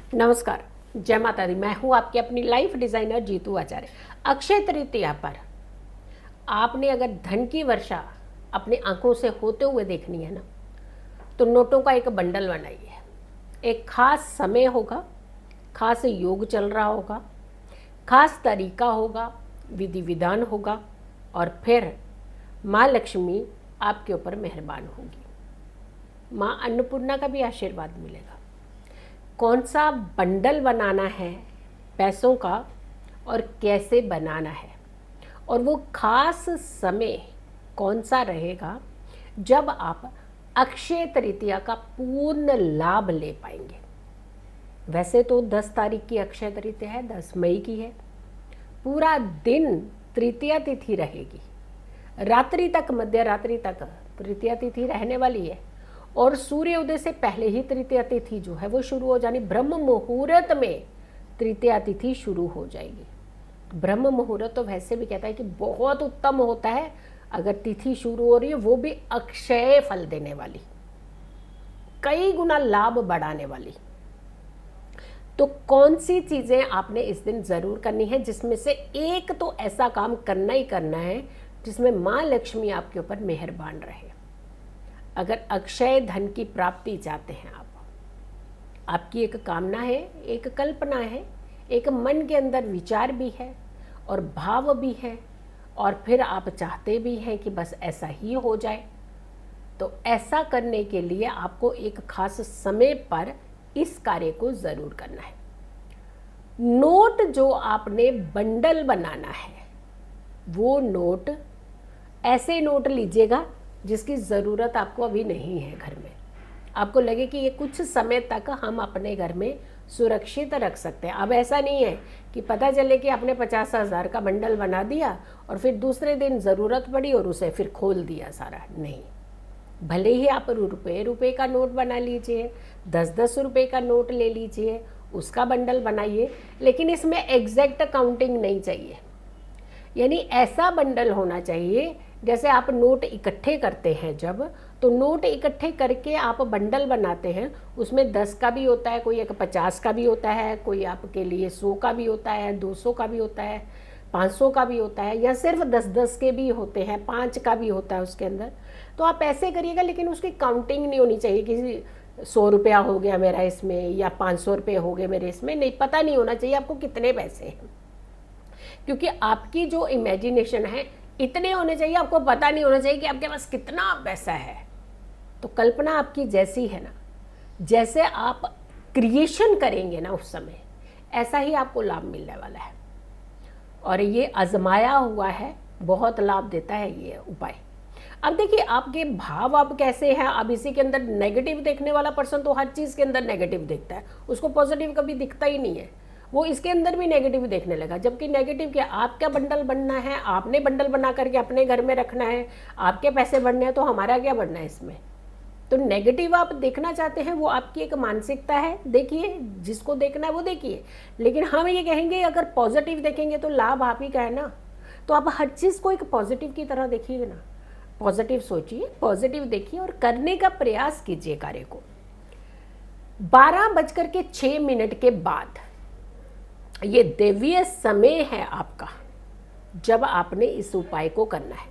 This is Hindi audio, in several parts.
नमस्कार, जय माता दी। मैं हूँ आपकी अपनी लाइफ डिज़ाइनर जीतू आचार्य। अक्षय तृतीया पर आपने अगर धन की वर्षा अपनी आंखों से होते हुए देखनी है ना, तो नोटों का एक बंडल बनाइए। एक खास समय होगा, खास योग चल रहा होगा, खास तरीका होगा, विधि विधान होगा, और फिर माँ लक्ष्मी आपके ऊपर मेहरबान होगी। माँ अन्नपूर्णा का भी आशीर्वाद मिलेगा। कौन सा बंडल बनाना है पैसों का और कैसे बनाना है, और वो खास समय कौन सा रहेगा जब आप अक्षय तृतीया का पूर्ण लाभ ले पाएंगे। वैसे तो 10 तारीख की अक्षय तृतीया है, 10 मई की है। पूरा दिन तृतीया तिथि रहेगी, रात्रि तक, मध्य रात्रि तक तृतीया तिथि रहने वाली है, और सूर्य उदय से पहले ही तृतीया तिथि जो है वो शुरू हो जानी। ब्रह्म मुहूर्त में तृतीया तिथि शुरू हो जाएगी। ब्रह्म मुहूर्त तो वैसे भी कहता है कि बहुत उत्तम होता है अगर तिथि शुरू हो रही है, वो भी अक्षय फल देने वाली, कई गुना लाभ बढ़ाने वाली। तो कौन सी चीज़ें आपने इस दिन ज़रूर करनी है, जिसमें से एक तो ऐसा काम करना ही करना है जिसमें माँ लक्ष्मी आपके ऊपर मेहरबान रहे। अगर अक्षय धन की प्राप्ति चाहते हैं आप, आपकी एक कामना है, एक कल्पना है, एक मन के अंदर विचार भी है और भाव भी है, और फिर आप चाहते भी हैं कि बस ऐसा ही हो जाए, तो ऐसा करने के लिए आपको एक खास समय पर इस कार्य को ज़रूर करना है। नोट जो आपने बंडल बनाना है, वो नोट ऐसे नोट लीजिएगा जिसकी ज़रूरत आपको अभी नहीं है घर में। आपको लगे कि ये कुछ समय तक हम अपने घर में सुरक्षित रख सकते हैं। अब ऐसा नहीं है कि पता चले कि आपने 50,000 का बंडल बना दिया और फिर दूसरे दिन ज़रूरत पड़ी और उसे फिर खोल दिया सारा। नहीं, भले ही आप रुपए का नोट बना लीजिए, 10-10 रुपये का नोट ले लीजिए, उसका बंडल बनाइए, लेकिन इसमें एग्जैक्ट काउंटिंग नहीं चाहिए। यानी ऐसा बंडल होना चाहिए जैसे आप नोट इकट्ठे करते हैं जब, तो नोट इकट्ठे करके आप बंडल बनाते हैं, उसमें 10 का भी होता है, कोई एक 50 का भी होता है, कोई आपके लिए 100 का भी होता है, 200 का भी होता है, 500 का भी होता है, या सिर्फ 10-10 के भी होते हैं, 5 का भी होता है उसके अंदर। तो आप ऐसे करिएगा, लेकिन उसकी काउंटिंग नहीं होनी चाहिए कि 100 रुपया हो गया मेरा इसमें या 500 रुपये हो गए मेरे इसमें। नहीं, पता नहीं होना चाहिए आपको कितने पैसे हैं, क्योंकि आपकी जो इमेजिनेशन है इतने होने चाहिए, आपको पता नहीं होना चाहिए कि आपके पास कितना पैसा है। तो कल्पना आपकी जैसी है ना, जैसे आप क्रिएशन करेंगे ना उस समय, ऐसा ही आपको लाभ मिलने वाला है। और ये आजमाया हुआ है, बहुत लाभ देता है ये उपाय। अब देखिए आपके भाव अब कैसे हैं। अब इसी के अंदर नेगेटिव देखने वाला पर्सन तो हर चीज़ के अंदर नेगेटिव देखता है, उसको पॉजिटिव कभी दिखता ही नहीं है, वो इसके अंदर भी नेगेटिव देखने लगा। जबकि नेगेटिव क्या, आपका बंडल बनना है, आपने बंडल बना करके अपने घर में रखना है, आपके पैसे बढ़ने हैं, तो हमारा क्या बढ़ना है इसमें। तो नेगेटिव आप देखना चाहते हैं, वो आपकी एक मानसिकता है, देखिए, जिसको देखना है वो देखिए। लेकिन हम ये कहेंगे अगर पॉजिटिव देखेंगे तो लाभ आप ही का है ना। तो आप हर चीज़ को एक पॉजिटिव की तरह देखिए ना, पॉजिटिव सोचिए, पॉजिटिव देखिए और करने का प्रयास कीजिए कार्य को। 12:06 के बाद ये दैवीय समय है आपका, जब आपने इस उपाय को करना है।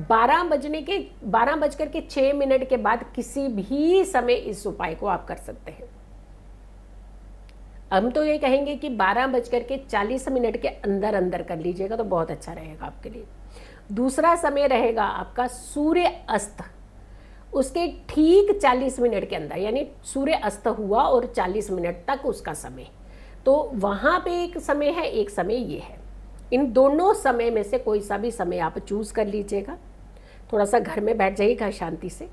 12:06 के बाद किसी भी समय इस उपाय को आप कर सकते हैं। हम तो ये कहेंगे कि 12:40 के अंदर अंदर कर लीजिएगा तो बहुत अच्छा रहेगा आपके लिए। दूसरा समय रहेगा आपका सूर्य अस्त, उसके ठीक 40 मिनट के अंदर, यानी सूर्य अस्त हुआ और 40 मिनट तक उसका समय, तो वहाँ पे एक समय है, एक समय ये है। इन दोनों समय में से कोई सा भी समय आप चूज़ कर लीजिएगा। थोड़ा सा घर में बैठ जाइएगा शांति से।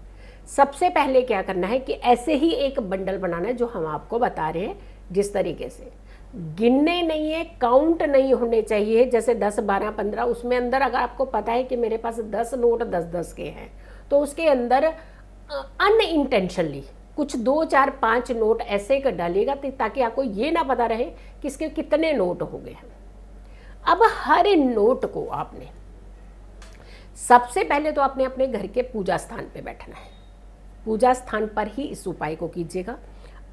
सबसे पहले क्या करना है कि ऐसे ही एक बंडल बनाना है जो हम आपको बता रहे हैं, जिस तरीके से गिनने नहीं है, काउंट नहीं होने चाहिए, जैसे 10, 12, 15। उसमें अंदर अगर आपको पता है कि मेरे पास 10 नोट 10-10 के हैं, तो उसके अंदर अनइंटेंशनली कुछ 2, 4, 5 नोट ऐसे कर डालिएगा ताकि आपको ये ना पता रहे कि इसके कितने नोट हो गए हैं। अब हर नोट को आपने सबसे पहले तो आपने अपने घर के पूजा स्थान पे बैठना है। पूजा स्थान पर ही इस उपाय को कीजिएगा।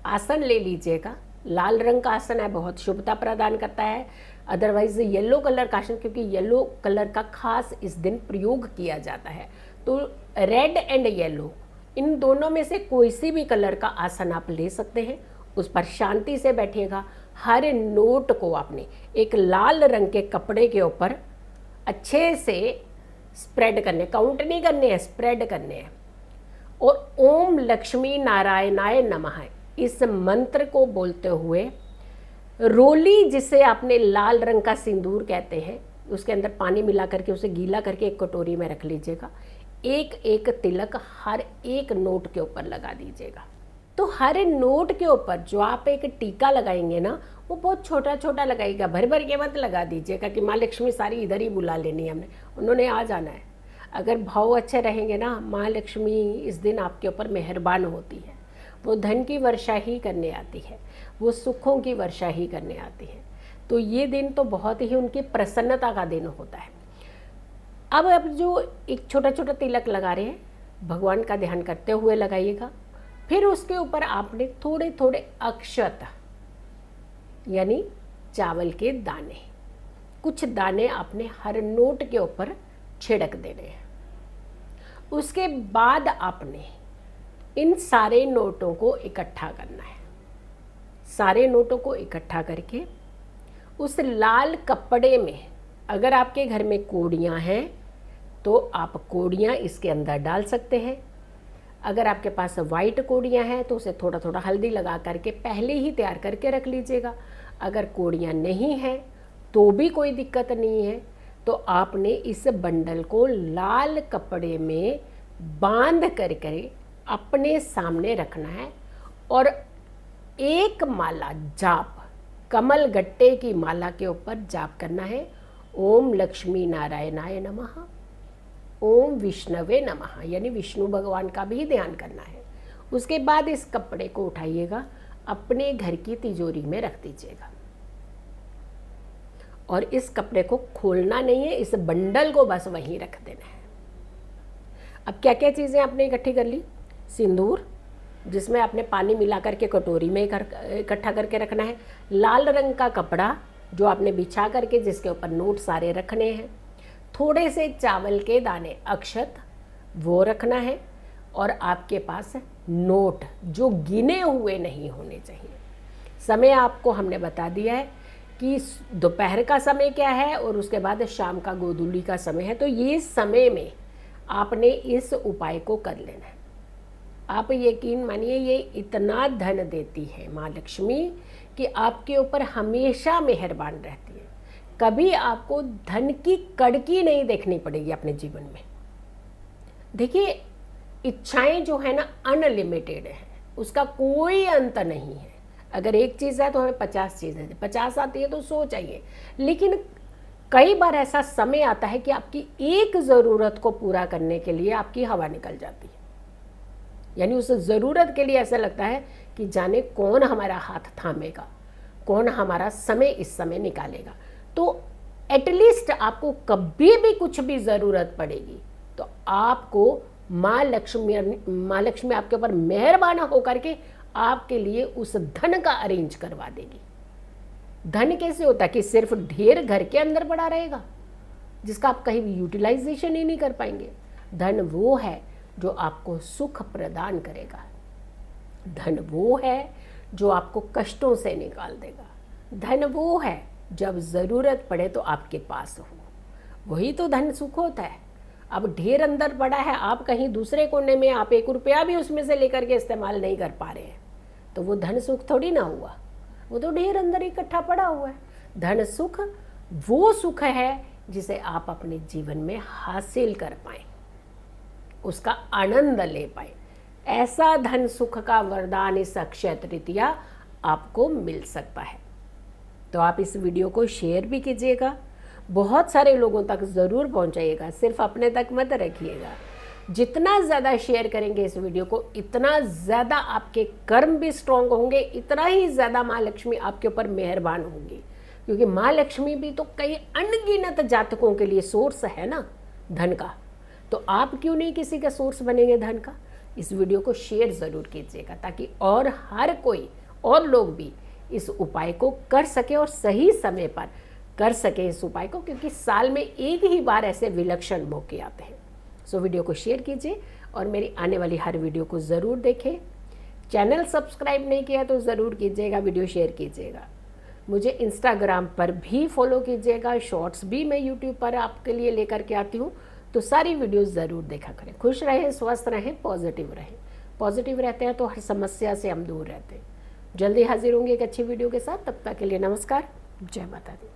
आसन ले लीजिएगा, लाल रंग का आसन है, बहुत शुभता प्रदान करता है। अदरवाइज येलो कलर का आसन, क्योंकि येलो कलर का खास इस दिन प्रयोग किया जाता है, तो रेड एंड येलो इन दोनों में से कोई सी भी कलर का आसन आप ले सकते हैं। उस पर शांति से बैठिएगा। हर नोट को आपने एक लाल रंग के कपड़े के ऊपर अच्छे से स्प्रेड करने, काउंट नहीं करने हैं, स्प्रेड करने हैं। और ओम लक्ष्मी नारायणाय नमः इस मंत्र को बोलते हुए रोली, जिसे आपने लाल रंग का सिंदूर कहते हैं, उसके अंदर पानी मिला करके उसे गीला करके एक कटोरी में रख लीजिएगा। एक एक तिलक हर एक नोट के ऊपर लगा दीजिएगा। तो हर नोट के ऊपर जो आप एक टीका लगाएंगे ना, वो बहुत छोटा छोटा लगाइएगा, भर भर के मत लगा दीजिएगा कि माँ लक्ष्मी सारी इधर ही बुला लेनी है हमने, उन्होंने आ जाना है। अगर भाव अच्छे रहेंगे ना, माँ लक्ष्मी इस दिन आपके ऊपर मेहरबान होती है। वो धन की वर्षा ही करने आती है, वो सुखों की वर्षा ही करने आती है। तो ये दिन तो बहुत ही उनकी प्रसन्नता का दिन होता है। अब जो एक छोटा छोटा तिलक लगा रहे हैं, भगवान का ध्यान करते हुए लगाइएगा। फिर उसके ऊपर आपने थोड़े थोड़े अक्षत यानी चावल के दाने, कुछ दाने आपने हर नोट के ऊपर छिड़क देने हैं। उसके बाद आपने इन सारे नोटों को इकट्ठा करना है। सारे नोटों को इकट्ठा करके उस लाल कपड़े में, अगर आपके घर में कोड़ियाँ हैं तो आप कोड़ियाँ इसके अंदर डाल सकते हैं। अगर आपके पास वाइट कोड़ियाँ हैं तो उसे थोड़ा थोड़ा हल्दी लगा करके पहले ही तैयार करके रख लीजिएगा। अगर कोड़ियाँ नहीं हैं तो भी कोई दिक्कत नहीं है। तो आपने इस बंडल को लाल कपड़े में बांध करके अपने सामने रखना है और एक माला जाप, कमल गट्टे की माला के ऊपर जाप करना है। ओम लक्ष्मी नारायणाय नमः, ओम विष्णवे नमः, यानी विष्णु भगवान का भी ध्यान करना है। उसके बाद इस कपड़े को उठाइएगा, अपने घर की तिजोरी में रख दीजिएगा और इस कपड़े को खोलना नहीं है, इस बंडल को बस वहीं रख देना है। अब क्या क्या चीज़ें आपने इकट्ठी कर ली? सिंदूर, जिसमें आपने पानी मिला करके कटोरी में इकट्ठा करके रखना है। लाल रंग का कपड़ा जो आपने बिछा करके जिसके ऊपर नोट सारे रखने हैं। थोड़े से चावल के दाने अक्षत वो रखना है। और आपके पास नोट जो गिने हुए नहीं होने चाहिए। समय आपको हमने बता दिया है कि दोपहर का समय क्या है और उसके बाद शाम का गोधूली का समय है। तो ये समय में आपने इस उपाय को कर लेना है। आप यकीन मानिए, ये इतना धन देती है माँ लक्ष्मी कि आपके ऊपर हमेशा मेहरबान रहती है। कभी आपको धन की कड़की नहीं देखनी पड़ेगी अपने जीवन में। देखिए, इच्छाएं जो है ना अनलिमिटेड है, उसका कोई अंत नहीं है। अगर एक चीज़ है तो हमें 50 चीज़ें, 50 आती है तो 100 चाहिए। लेकिन कई बार ऐसा समय आता है कि आपकी एक ज़रूरत को पूरा करने के लिए आपकी हवा निकल जाती है। यानी उस ज़रूरत के लिए ऐसा लगता है कि जाने कौन हमारा हाथ थामेगा, कौन हमारा समय इस समय निकालेगा। तो एटलीस्ट आपको कभी भी कुछ भी ज़रूरत पड़ेगी तो आपको माँ लक्ष्मी आपके ऊपर मेहरबान होकर के आपके लिए उस धन का अरेंज करवा देगी। धन कैसे होता है कि सिर्फ ढेर घर के अंदर पड़ा रहेगा जिसका आप कहीं भी यूटिलाइजेशन ही नहीं कर पाएंगे। धन वो है जो आपको सुख प्रदान करेगा। धन वो है जो आपको कष्टों से निकाल देगा। धन वो है जब ज़रूरत पड़े तो आपके पास हो, वही तो धन सुख होता है। अब ढेर अंदर पड़ा है, आप कहीं दूसरे कोने में आप 1 रुपया भी उसमें से लेकर के इस्तेमाल नहीं कर पा रहे हैं, तो वो धन सुख थोड़ी ना हुआ, वो तो ढेर अंदर इकट्ठा पड़ा हुआ है। धन सुख वो सुख है जिसे आप अपने जीवन में हासिल कर पाएँ, उसका आनंद ले पाए। ऐसा धन सुख का वरदान इस अक्षय तृतीया आपको मिल सकता है। तो आप इस वीडियो को शेयर भी कीजिएगा, बहुत सारे लोगों तक ज़रूर पहुंचाइएगा, सिर्फ अपने तक मत रखिएगा। जितना ज़्यादा शेयर करेंगे इस वीडियो को, इतना ज़्यादा आपके कर्म भी स्ट्रॉन्ग होंगे, इतना ही ज़्यादा माँ लक्ष्मी आपके ऊपर मेहरबान होंगी। क्योंकि माँ लक्ष्मी भी तो कई अनगिनत जातकों के लिए सोर्स है ना धन का, तो आप क्यों नहीं किसी का सोर्स बनेंगे धन का। इस वीडियो को शेयर ज़रूर कीजिएगा ताकि और हर कोई और लोग भी इस उपाय को कर सके और सही समय पर कर सके इस उपाय को, क्योंकि साल में एक ही बार ऐसे विलक्षण मौके आते हैं। सो वीडियो को शेयर कीजिए और मेरी आने वाली हर वीडियो को ज़रूर देखें। चैनल सब्सक्राइब नहीं किया तो ज़रूर कीजिएगा, वीडियो शेयर कीजिएगा। मुझे इंस्टाग्राम पर भी फॉलो कीजिएगा, शॉर्ट्स भी मैं यूट्यूब पर आपके लिए लेकर के आती हूँ, तो सारी वीडियोस ज़रूर देखा करें। खुश रहें, स्वस्थ रहें, पॉजिटिव रहें। पॉजिटिव रहते हैं तो हर समस्या से हम दूर रहते हैं। जल्दी हाजिर होंगे एक अच्छी वीडियो के साथ, तब तक के लिए नमस्कार, जय माता दी।